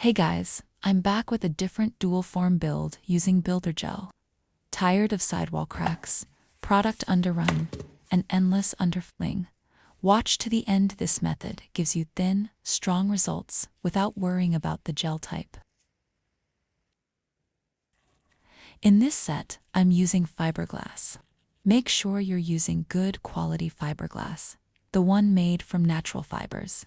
Hey guys, I'm back with a different dual form build using builder gel. Tired of sidewall cracks, product underrun, and endless underfilling? Watch to the end. This method gives you thin, strong results without worrying about the gel type. In this set, I'm using fiberglass. Make sure you're using good quality fiberglass, the one made from natural fibers.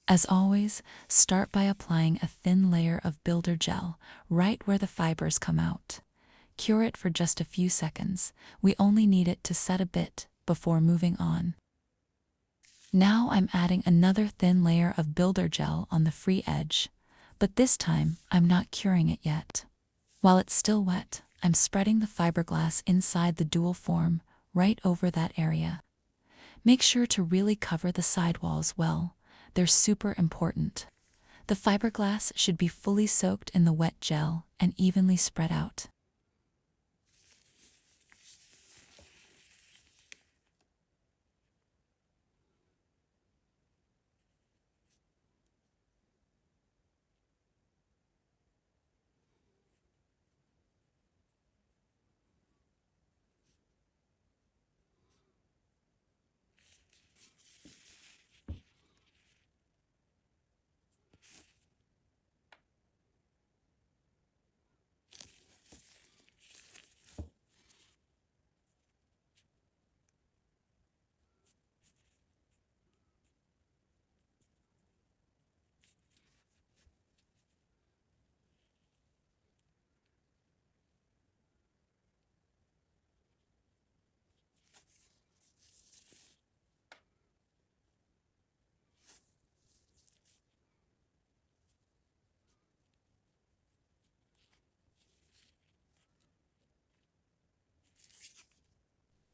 As always, start by applying a thin layer of builder gel right where the fibers come out. Cure it for just a few seconds. We only need it to set a bit before moving on. Now I'm adding another thin layer of builder gel on the free edge, but this time I'm not curing it yet. While it's still wet, I'm spreading the fiberglass inside the dual form right over that area. Make sure to really cover the sidewalls well. They're super important. The fiberglass should be fully soaked in the wet gel and evenly spread out.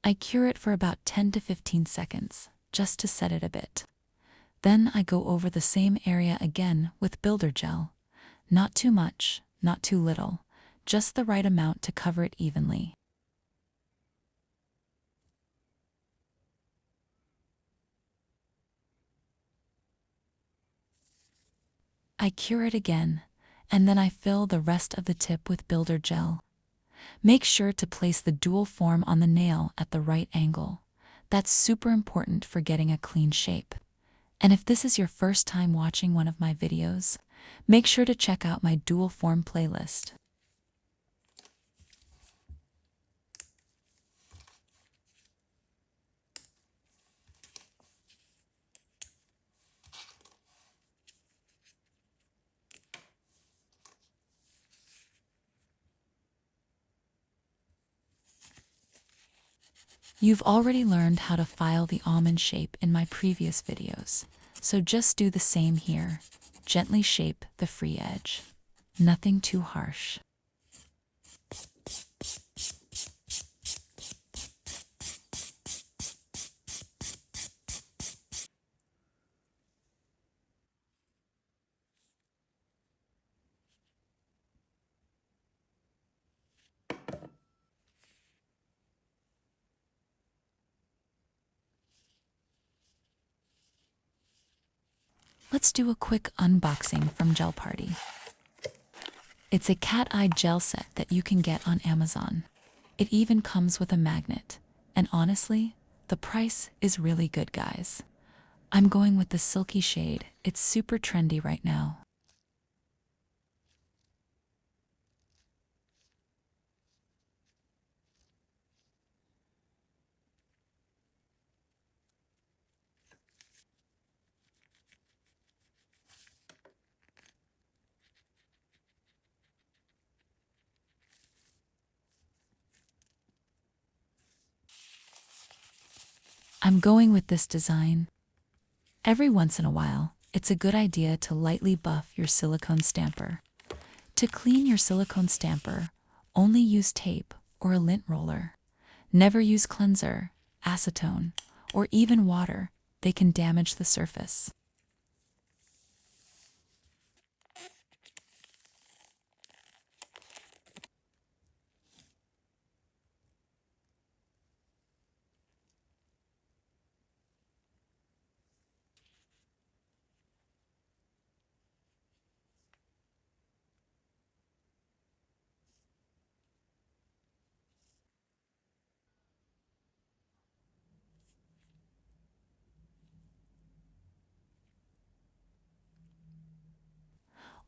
I cure it for about 10 to 15 seconds, just to set it a bit. Then I go over the same area again with builder gel. Not too much, not too little, just the right amount to cover it evenly. I cure it again, and then I fill the rest of the tip with builder gel. Make sure to place the dual form on the nail at the right angle. That's super important for getting a clean shape. And if this is your first time watching one of my videos, make sure to check out my dual form playlist. You've already learned how to file the almond shape in my previous videos, so just do the same here. Gently shape the free edge. Nothing too harsh. Let's do a quick unboxing from Gel Party. It's a cat-eye gel set that you can get on Amazon. It even comes with a magnet. And honestly, the price is really good, guys. I'm going with the silky shade. It's super trendy right now. I'm going with this design. Every once in a while, it's a good idea to lightly buff your silicone stamper. To clean your silicone stamper, only use tape or a lint roller. Never use cleanser, acetone, or even water. They can damage the surface.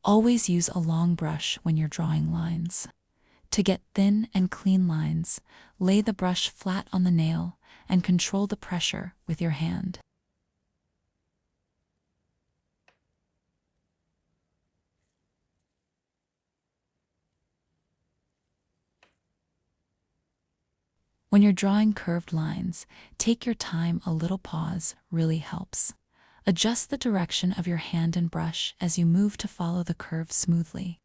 Always use a long brush when you're drawing lines. To get thin and clean lines, lay the brush flat on the nail and control the pressure with your hand. When you're drawing curved lines, take your time. A little pause really helps. Adjust the direction of your hand and brush as you move to follow the curve smoothly.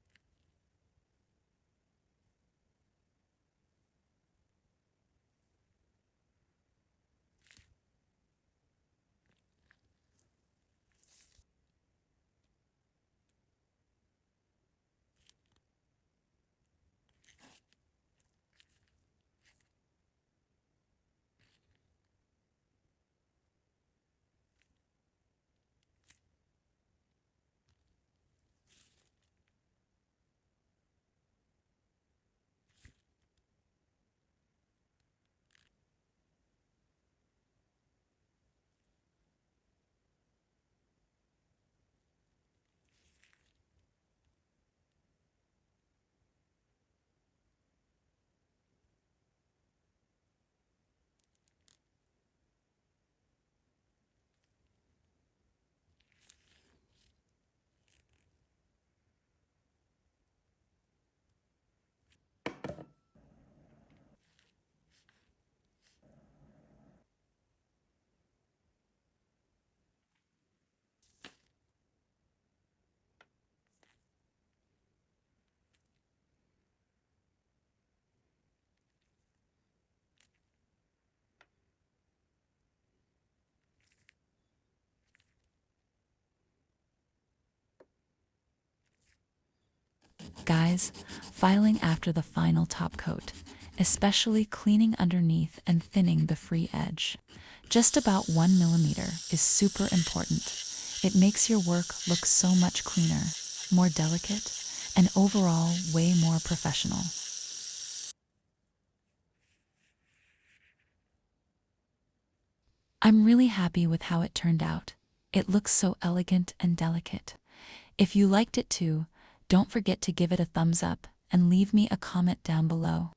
Guys, filing after the final top coat, especially cleaning underneath and thinning the free edge. Just about 1 millimeter is super important. It makes your work look so much cleaner, more delicate, and overall way more professional. I'm really happy with how it turned out. It looks so elegant and delicate. If you liked it too, don't forget to give it a thumbs up and leave me a comment down below.